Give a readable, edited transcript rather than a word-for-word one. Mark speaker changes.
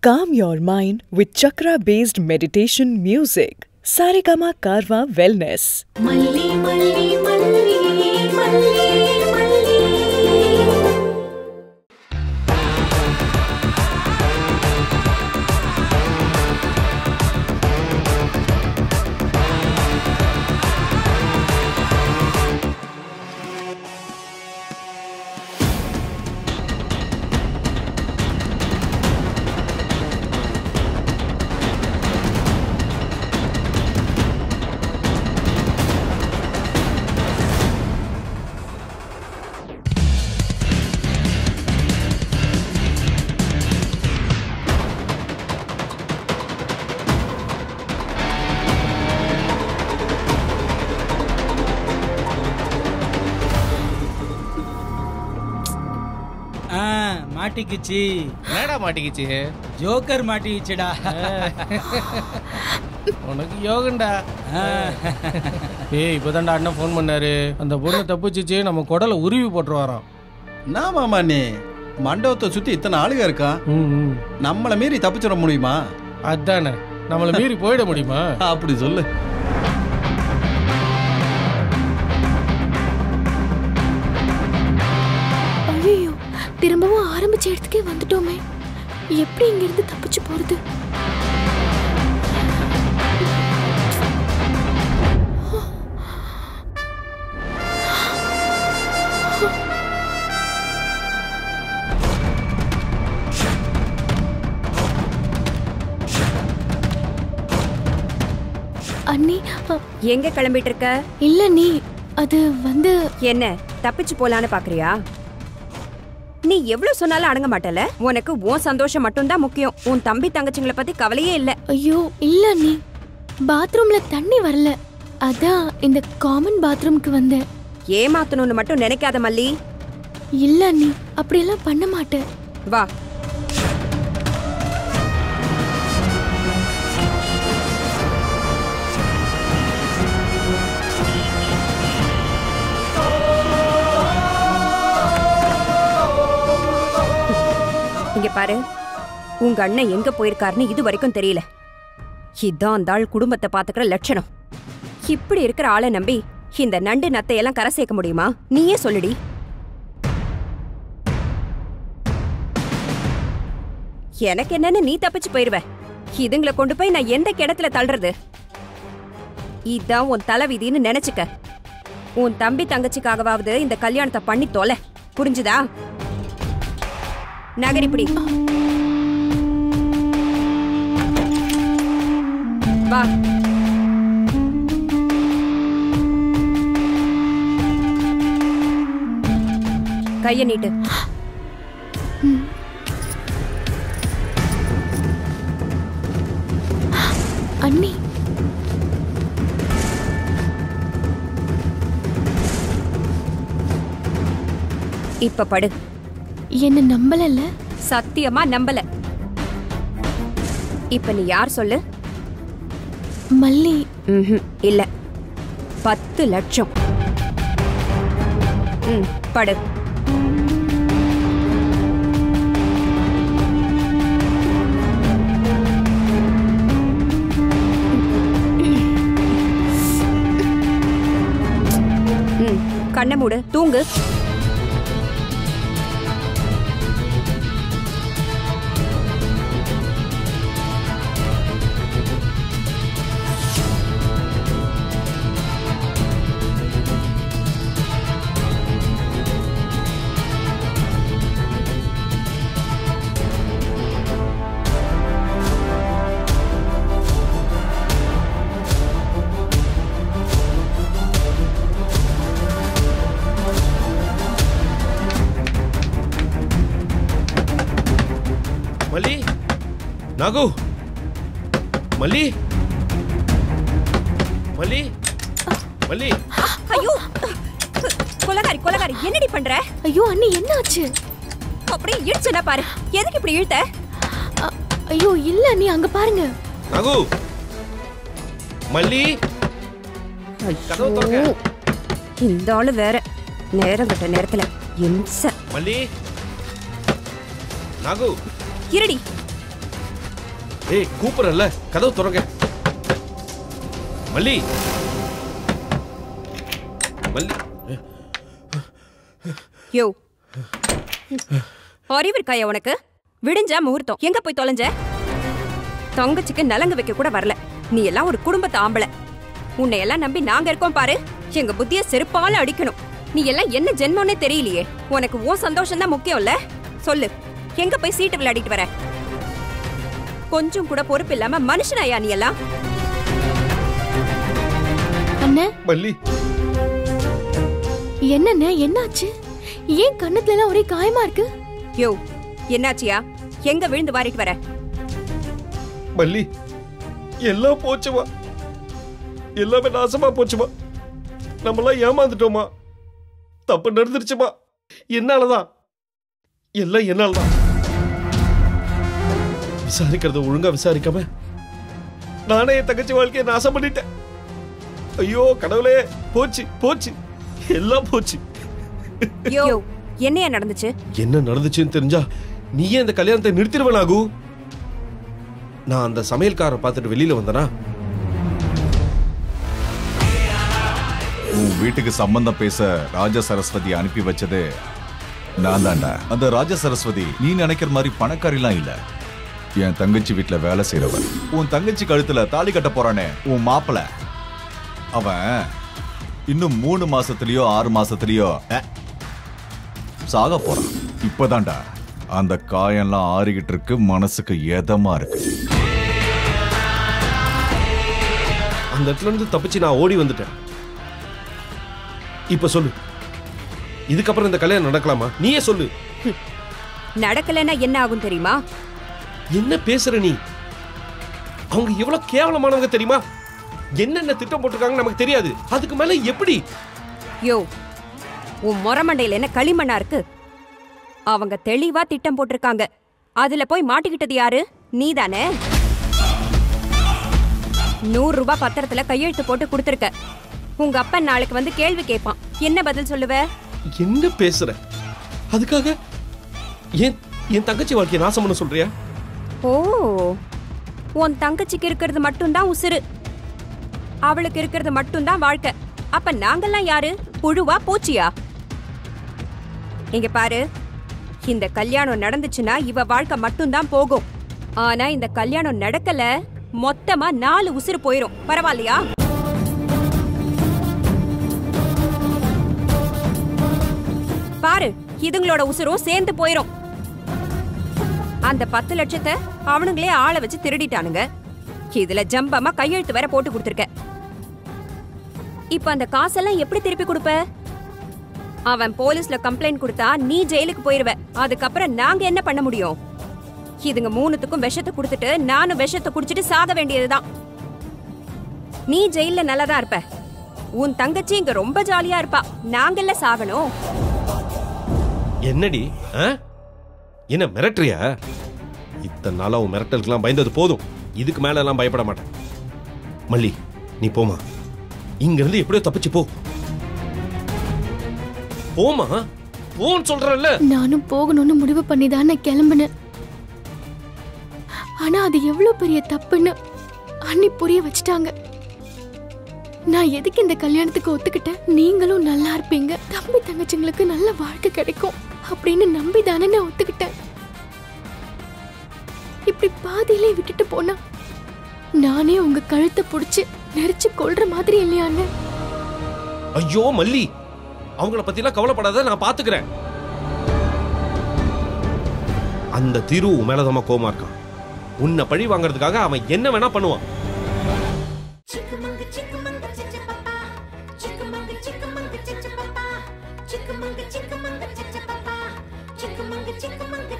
Speaker 1: Calm your mind with chakra-based meditation music. Saregama Karwa Wellness.
Speaker 2: Malli, malli, malli, malli, malli.
Speaker 3: மாட்டிக்கிச்சு.
Speaker 4: என்னடா மாட்டிக்கிச்சு?
Speaker 3: Joker மாட்டிக்கிச்சுடா.
Speaker 4: உனக்கு யோகண்டா. ஏய் இப்பதான்டா அண்ணன் ஃபோன் பண்ணாரு. அந்த பொண்ணு தப்பிச்சிச்சு, நம்ம குடலை உருவி போட்டு வரோம்.
Speaker 5: நான் மாமா நீ மண்டபத்தை சுத்தி இத்தனை ஆளுக இருக்கா, நம்மளை மீறி தப்பிச்சிட முடியுமா?
Speaker 4: அதானே, நம்மளை மீறி போயிட முடியுமா?
Speaker 5: அப்படி சொல்லு.
Speaker 2: ஐயோ, திரும்பவும் ஆரம்பிச்ச இடத்துக்கே வந்துட்டோமே. எப்படி இங்க இருந்து தப்பிச்சு போறது? அண்ணி,
Speaker 6: எங்க கிளம்பிட்டு இருக்க?
Speaker 2: இல்ல நீ, அது வந்து
Speaker 6: என்ன தப்பிச்சு போலான்னு பாக்குறியா? நீ எவ்வளவு சொன்னாலும் அடங்க மாட்டல. உனக்கு உன் சந்தோஷம் மட்டும்தான் முக்கியம். உன் தம்பி தங்கச்சிங்களை பத்தி கவலையே இல்ல.
Speaker 2: ஐயோ இல்ல நீ, பாத்ரூம்ல தண்ணி வரல, அதான் இந்த காமன் பாத்ரூம்க்கு வந்தேன்.
Speaker 6: ஏமாத்தணும்னு மட்டும் நினைக்காத மல்லி.
Speaker 2: இல்ல நீ, அப்படியெல்லாம் பண்ண மாட்டேன்.
Speaker 6: வா. இங்க பாரு, உங்க அண்ணன் எங்க போயிருக்காருன்னு இது வரைக்கும் தெரியல. இதான் அந்த ஆள் குடும்பத்தை பாத்துக்கிற லட்சணம். இப்படி இருக்கிற ஆளை நம்பி இந்த நண்டு நத்தையெல்லாம் கரை சேர்க்க முடியுமா? நீயே சொல்லுடி. எனக்கு என்னன்னு நீ தப்பிச்சு போயிருவ. இதுங்களை கொண்டு போய் நான் எந்த கிணத்துல தள்ளுறது? இதான் உன் தலைவிதின்னு நினைச்சுக்க. உன் தம்பி தங்கச்சிக்காகவாவது இந்த கல்யாணத்தை பண்ணி தொலை. புரிஞ்சுதா? நகரிப்படி வா. கைய நீட்டு.
Speaker 2: அண்ணி,
Speaker 6: இப்ப படு.
Speaker 2: என்ன நம்பலல்ல?
Speaker 6: சத்தியமா நம்பல. இப்ப நீ யார் சொல்லு?
Speaker 2: மல்லி.
Speaker 6: இல்ல, 10 லட்சம். படு. கண்ணை மூடு, தூங்கு.
Speaker 4: மல்லி, நாகு, மல்லி, மல்லி, மல்லி.
Speaker 6: ஐயோ, கொலகாரி கொலகாரி, என்னடி பண்ற?
Speaker 2: ஐயோ அண்ணி, என்ன ஆச்சு?
Speaker 6: அப்படியே இழுச்சனா பாரு. எதுக்கு இப்படி இழுத்த?
Speaker 2: ஐயோ இல்ல நீ, அங்க பாருங்க.
Speaker 4: நாகு, மல்லி, கதவு திறங்க.
Speaker 6: இந்த ஆளு வேற நேரம் கட்ட நேரத்துல இம்ச.
Speaker 4: மல்லி, நாகு,
Speaker 6: இருடி.
Speaker 7: ஏய் கூப்பிடல, கதவு திறங்க. மல்லி மல்லி.
Speaker 6: யோ அறிவு இருக்காயா உனக்கு? விடிஞ்சா முகூர்த்தம், எங்க போய் தொலைஞ்ச? தங்கச்சிக்கு நலங்கு வைக்க கூட வரல. நீ எல்லாம் ஒரு குடும்பத்து ஆம்பளை. உன்னை எல்லாம் நம்பி நாங்க இருக்கோம் பாரு. எங்க புத்திய செருப்பால அடிக்கணும். நீ எல்லாம் என்ன ஜென்மம்னே தெரியலையே. உனக்கு உன் சந்தோஷம் தான் முக்கியம் இல்ல? சொல்லு, எங்க போய் சீட்டு விளையாடிட்டு வர? கொஞ்சம் கூட பொறுப்பு இல்லாம மனுஷனாயா நீ எல்லாம்?
Speaker 2: அண்ணே
Speaker 7: மல்லி
Speaker 2: என்னண்ணே, என்னாச்சு? ஏன் கண்ணத்துல எல்லாம் ஒரே காயமா இருக்கு?
Speaker 6: யோ என்னாச்சியா? எங்க விழுந்து வாரிட்டு வர?
Speaker 7: மல்லி எல்லாம் போச்சுமா, எல்லாமே நாசமா போச்சுமா. நம்மளாம் ஏமாந்துட்டோமா, தப்பு நடந்துருச்சுமா. என்னாலதான், எல்லாம் என்னாலதான். விசாரிக்கிறத ஒழுங்கா விசாரிக்காம நானே என் தங்கச்சி வாழ்க்கையை நாசம் பண்ணிட்டேன். ஐயோ கடவுளே, போச்சு போச்சு, எல்லாம் போச்சு.
Speaker 6: யோ என்னையா நடந்துச்சு?
Speaker 7: என்ன நடந்துச்சுன்னு தெரிஞ்சா நீயே இந்த கல்யாணத்தை நிறுத்திடுவேனாகு. நான் அந்த சமையல்காரை பார்த்துட்டு வெளியில வந்தனா,
Speaker 8: உன் வீட்டுக்கு சம்பந்தம் பேச ராஜ சரஸ்வதி அனுப்பி வச்சது நான் தான்டா. அந்த ராஜ சரஸ்வதி நீ நினைக்கிற மாதிரி பணக்காரிலாம் இல்ல. என் தங்கச்சி வீட்டுல வேலை செய்யறவன். உன் தங்கச்சி கழுத்துல தாலி கட்ட போறானே உன் மாப்பிள, அவன் இன்னும் 3 மாசத்துலயோ 6 மாசத்துலயோ சாக போறான். இப்பதான்டா அந்த காயெல்லாம் ஆறிக்கிட்டு இருக்கு, மனசுக்கு எதமா இருக்கு.
Speaker 7: அந்த இடத்துல இருந்து தப்பிச்சு நான் ஓடி வந்துட்டேன். இப்ப சொல்லு, இதுக்கப்புறம் இந்த கல்யாணம் நடக்கலாமா? நீயே சொல்லு.
Speaker 6: நடக்கலன்னா என்ன ஆகும் தெரியுமா?
Speaker 7: என்ன பேசுற நீ? அவங்க எவ்வளவு கேவலமானவங்க தெரியுமா? என்னென்ன திட்டம் போட்டிருக்காங்க நமக்கு தெரியாது. அதுக்கு மேல எப்படி?
Speaker 6: யோ உன் மொரமண்டையில என்ன களிமண்ணா இருக்கு? அவங்க தெளிவா திட்டம் போட்டிருக்காங்க. அதுல போய் மாட்டிக்கிட்டது யாரு? நீதானே. 100 ரூபாய் பத்திரத்துல கையெழுத்து போட்டு கொடுத்திருக்க. உங்க அப்பா நாளைக்கு வந்து கேள்வி கேட்பான். என்ன பதில் சொல்லுவ?
Speaker 7: என்ன பேசுற? அதுக்காக என் தங்கச்சி வாழ்க்கையை நாசம் பண்ண சொல்றியா?
Speaker 6: ஓ, உன் தங்கச்சிக்கு இருக்கிறது மட்டும்தான் உசுறு, அவளுக்கு இருக்கிறது மட்டும்தான் வாழ்க்கை. அப்ப நாங்கெல்லாம் யாரு? புழுவா பூச்சியா? இங்க பாரு, இந்த கல்யாணம் நடந்துச்சுன்னா இவ வாழ்க்கை மட்டும்தான் போகும். ஆனா இந்த கல்யாணம் நடக்கல, மொத்தமா 4 உசுறு போயிரும். பரவாயில்லையா? பாரு, இதுங்களோட உசுரும் சேர்ந்து போயிரும். அந்த 10 லட்சத்தை அவனுங்களே ஆளை வச்சு திருடிட்டானுங்க. இதுல ஜம்பமா கையெழுத்து வேற போட்டு கொடுத்திருக்க. இப்ப அந்த காசெல்லாம் எப்படி திருப்பி கொடுப்ப? அவன் போலீஸ்ல கம்ப்ளைண்ட் கொடுத்தா நீ ஜெயிலுக்கு போயிருவ. அதுக்கப்புறம் நாங்க என்ன பண்ண முடியும்? இதுங்க 3த்துக்கும் விஷத்தை கொடுத்துட்டு நானும் விஷத்தை குடிச்சிட்டு சாக வேண்டியதுதான். நீ ஜெயில நல்லாதான் இருப்ப, உன் தங்கச்சி இங்க ரொம்ப ஜாலியா இருப்பா. நாங்கெல்ல சாகணும்.
Speaker 7: என்னடி என்ன மிரட்டுறியா? இத்தனை நாளா உன் மிரட்டலுக்குலாம் பயந்தது போதும். இதுக்கு மேல எல்லாம் பயப்பட மாட்டேன். மல்லி நீ போமா, இங்க இருந்து எப்படியோ தப்பிச்சு போ. போமா, போன்னு சொல்றல்ல.
Speaker 2: நானும் போகணும்னு முடிவு பண்ணி தானே கிளம்புனேன். ஆனா அது எவ்வளவு பெரிய தப்புன்னு அண்ணி புரிய வச்சுட்டாங்க. நான் எதுக்கு இந்த கல்யாணத்துக்கு ஒத்துக்கிட்டேன்? நீங்களும் நல்லா இருப்பீங்க, தம்பி தங்கச்சிங்களுக்கு நல்ல வாழ்க்கை கிடைக்கும் அப்படின்னு நம்பி தானே நான் ஒத்துக்கிட்டேன். இப்படி பாதியிலே விட்டுட்டு போனா நானே உங்க கழுத்தை புடிச்சு நெரிச்சு கொல்ற மாதிரி இல்லையான்னு.
Speaker 7: ஐயோ மல்லி, அவங்கள பத்திலாம் கவலைப்படாத, நான் பாத்துக்கிறேன். அந்த திரு மேலதமா கோமா இருக்கான். உன்னை பழி வாங்கறதுக்காக அவன் என்ன வேணா பண்ணுவான்.
Speaker 9: Chickamauga, chickamauga, chickamauga, chickamauga, chickamauga, chickamauga, chickamauga.